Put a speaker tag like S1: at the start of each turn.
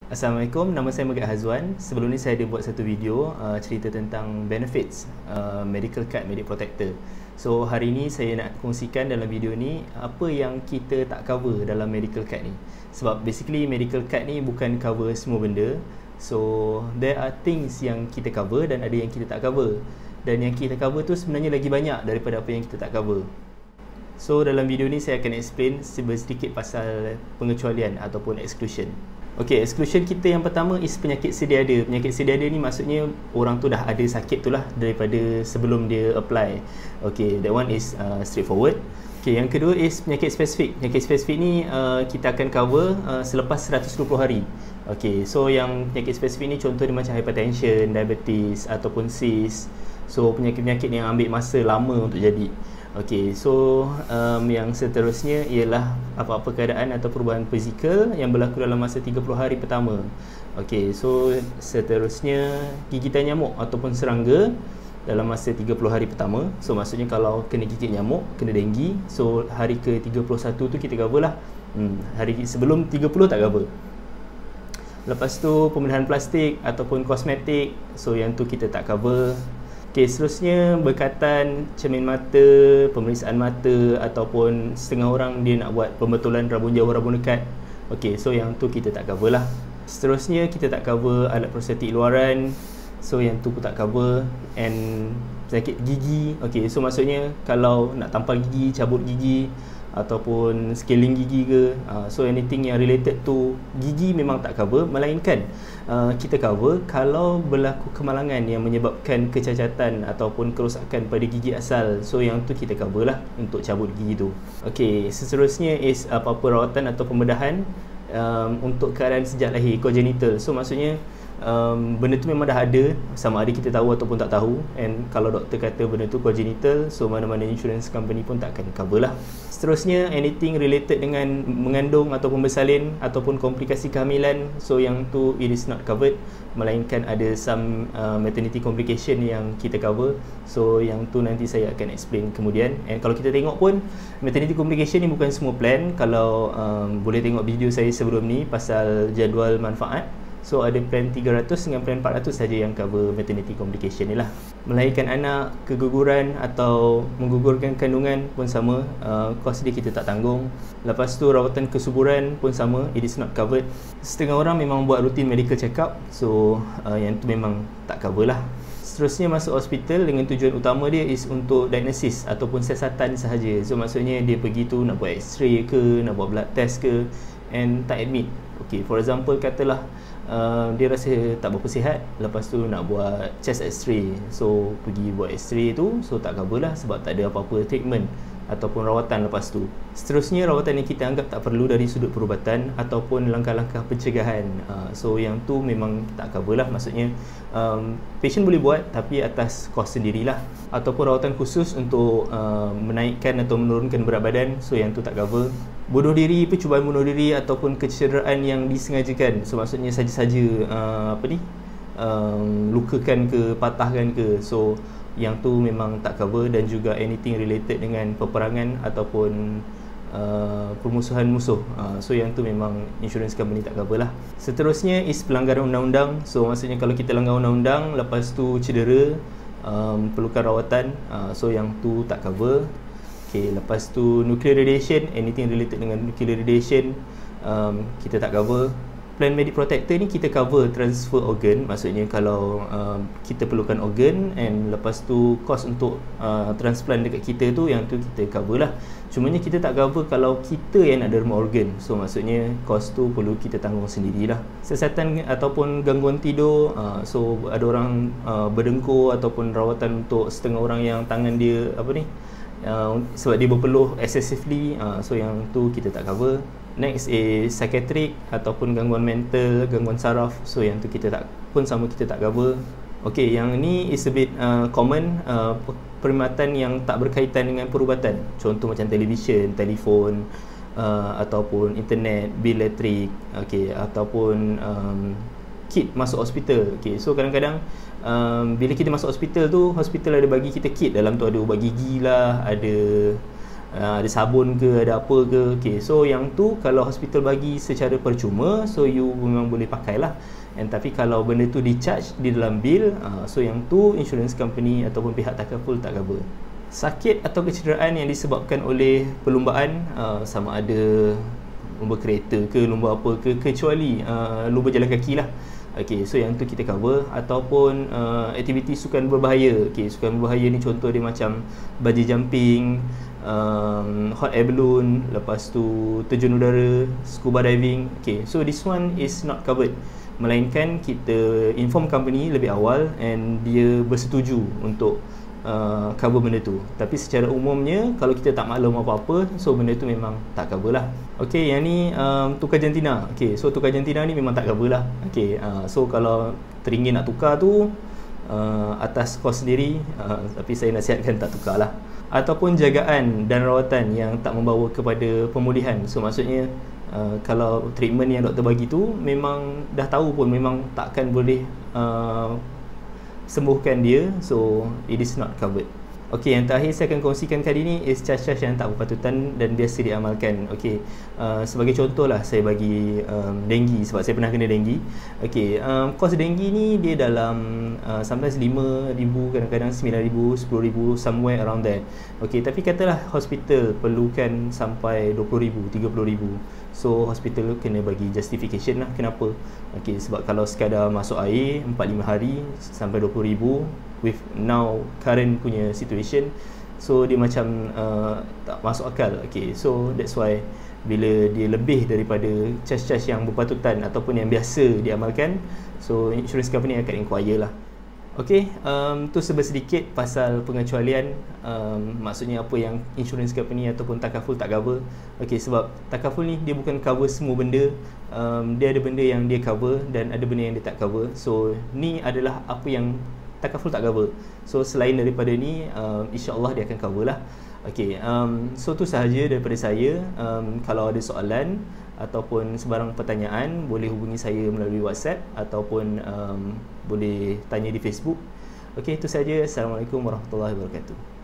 S1: Assalamualaikum, nama saya Megat Hazwan. Sebelum ni saya ada buat satu video cerita tentang benefits medical card Medic Protector. So hari ni saya nak kongsikan dalam video ni apa yang kita tak cover dalam medical card ni. Sebab basically medical card ni bukan cover semua benda. So there are things yang kita cover dan ada yang kita tak cover. Dan yang kita cover tu sebenarnya lagi banyak daripada apa yang kita tak cover. So dalam video ni saya akan explain sedikit pasal pengecualian ataupun exclusion. Okey, exclusion kita yang pertama is penyakit sedia ada. Penyakit sedia ada ni maksudnya orang tu dah ada sakit tu lah daripada sebelum dia apply. Okey, that one is straightforward. Okey, yang kedua is penyakit spesifik. Penyakit spesifik ni kita akan cover selepas 120 hari. Okey, so yang penyakit spesifik ni contohnya macam hypertension, diabetes ataupun cyst. So penyakit-penyakit yang ambil masa lama untuk jadi. Okey, so yang seterusnya ialah apa-apa keadaan atau perubahan fizikal yang berlaku dalam masa 30 hari pertama. Okey, so seterusnya gigitan nyamuk ataupun serangga dalam masa 30 hari pertama. So maksudnya kalau kena gigit nyamuk, kena denggi, so hari ke-31 tu kita cover lah. Hari sebelum 30 tak cover. Lepas tu pemilihan plastik ataupun kosmetik, so yang tu kita tak cover. Okey, seterusnya berkatan, cermin mata, pemeriksaan mata ataupun setengah orang dia nak buat pembetulan rabun jauh, rabun dekat. Okey, so yang tu kita tak cover lah. Seterusnya kita tak cover alat prostetik luaran. So yang tu pun tak cover. And penyakit gigi. Okey, so maksudnya kalau nak tampal gigi, cabut gigi ataupun scaling gigi ke, so anything yang related to gigi memang tak cover, melainkan kita cover kalau berlaku kemalangan yang menyebabkan kecacatan ataupun kerosakan pada gigi asal. So yang tu kita cover lah untuk cabut gigi tu. Okey, seterusnya is apa-apa rawatan atau pembedahan untuk keadaan sejak lahir, congenital. So maksudnya benda tu memang dah ada, sama ada kita tahu ataupun tak tahu. And kalau doktor kata benda tu congenital, so mana-mana insurance company pun tak akan cover lah. Seterusnya anything related dengan mengandung ataupun bersalin ataupun komplikasi kehamilan, so yang tu it is not covered, melainkan ada some maternity complication yang kita cover. So yang tu nanti saya akan explain kemudian. And kalau kita tengok pun maternity complication ni bukan semua plan. Kalau boleh tengok video saya sebelum ni pasal jadual manfaat, so ada plan 300 dengan plan 400 saja yang cover maternity complication ni lah. Melahirkan anak, keguguran atau menggugurkan kandungan pun sama, kos dia kita tak tanggung. Lepas tu rawatan kesuburan pun sama, it is not covered. Setengah orang memang buat rutin medical check up, so yang tu memang tak cover lah. Seterusnya masuk hospital dengan tujuan utama dia is untuk diagnosis ataupun siasatan sahaja. So maksudnya dia pergi tu nak buat x-ray ke, nak buat blood test ke, and tak admit. Okay, for example katalah dia rasa tak berapa sihat, lepas tu nak buat chest x-ray, so pergi buat x-ray tu, so tak cover lah sebab tak ada apa-apa treatment ataupun rawatan lepas tu. Seterusnya rawatan yang kita anggap tak perlu dari sudut perubatan ataupun langkah-langkah pencegahan, so yang tu memang tak cover lah. Maksudnya patient boleh buat tapi atas kos sendirilah. Ataupun rawatan khusus untuk menaikkan atau menurunkan berat badan, so yang tu tak cover. Bunuh diri, percubaan bunuh diri ataupun kecederaan yang disengajakan, so maksudnya saja-saja lukakan ke, patahkan ke, so yang tu memang tak cover. Dan juga anything related dengan peperangan ataupun permusuhan musuh, so yang tu memang insurance company tak cover lah. Seterusnya is pelanggaran undang-undang, so maksudnya kalau kita langgar undang-undang lepas tu cedera, perlukan rawatan, so yang tu tak cover. Okay, lepas tu nuclear radiation, anything related dengan nuclear radiation kita tak cover. Plan Medic Protector ni kita cover transfer organ, maksudnya kalau kita perlukan organ and lepas tu kos untuk transplant dekat kita tu, yang tu kita cover lah. Cumanya kita tak cover kalau kita yang nak derma organ, so maksudnya kos tu perlu kita tanggung sendirilah. Siasatan ataupun gangguan tidur, so ada orang berdengkur ataupun rawatan untuk setengah orang yang tangan dia sebab dia berpeluh excessively, so yang tu kita tak cover. Next is psychiatric ataupun gangguan mental, gangguan saraf, so yang tu kita tak cover. Okey, yang ni is a bit common, perkhidmatan yang tak berkaitan dengan perubatan. Contoh macam televisyen, telefon, ataupun internet, bil elektrik, okey, ataupun kit masuk hospital. Okey, so kadang-kadang bila kita masuk hospital tu, hospital ada bagi kita kit, dalam tu ada ubat gigi lah, ada ada sabun ke, ada apa ke. Okay, so yang tu kalau hospital bagi secara percuma, so you memang boleh pakai lah. And tapi kalau benda tu di charge di dalam bil, so yang tu insurance company ataupun pihak takaful tak cover. Sakit atau kecederaan yang disebabkan oleh perlumbaan, sama ada lumba kereta ke, lumba apa ke, kecuali lumba jalan kaki lah. Okay, so yang tu kita cover. Ataupun aktiviti sukan berbahaya. Okay, sukan berbahaya ni contoh dia macam bungee jumping, hot air balloon, lepas tu terjun udara, scuba diving. Okay, so this one is not covered, melainkan kita inform company lebih awal and dia bersetuju untuk cover benda tu. Tapi secara umumnya kalau kita tak maklum apa-apa, so benda tu memang tak cover lah. Okay, yang ni tukar jantina. Okay, so tukar jantina ni memang tak cover lah. Okay, so kalau teringin nak tukar tu atas kos sendiri, tapi saya nasihatkan tak tukar lah. Ataupun jagaan dan rawatan yang tak membawa kepada pemulihan. So maksudnya kalau treatment yang doktor bagi tu memang dah tahu pun memang takkan boleh sembuhkan dia, so it is not covered. Okey, yang terakhir saya akan kongsikan kali ni is charge-charge yang tak berpatutan dan biasa diamalkan. Okey, sebagai contoh lah saya bagi denggi, sebab saya pernah kena denggi. Okey, kos denggi ni dia dalam sometimes 5,000, kadang-kadang 9,000, 10,000, somewhere around there. Okey, tapi katalah hospital perlukan sampai 20,000, 30,000. So hospital kena bagi justification lah kenapa. Okey, sebab kalau sekadar masuk air 4-5 hari sampai 20,000 with now current punya situation, so dia macam tak masuk akal. Okay, so that's why bila dia lebih daripada charge-charge yang berpatutan ataupun yang biasa diamalkan, so insurance company akan inquire lah. Okay, tu sedikit pasal pengecualian, maksudnya apa yang insurance company ataupun takaful tak cover. Okay, sebab takaful ni dia bukan cover semua benda, dia ada benda yang dia cover dan ada benda yang dia tak cover. So ni adalah apa yang takaful tak cover. So selain daripada ni, insya-Allah dia akan cover lah. Okay, so tu sahaja daripada saya. Kalau ada soalan ataupun sebarang pertanyaan, boleh hubungi saya melalui WhatsApp ataupun boleh tanya di Facebook. Okay, itu sahaja. Assalamualaikum warahmatullahi wabarakatuh.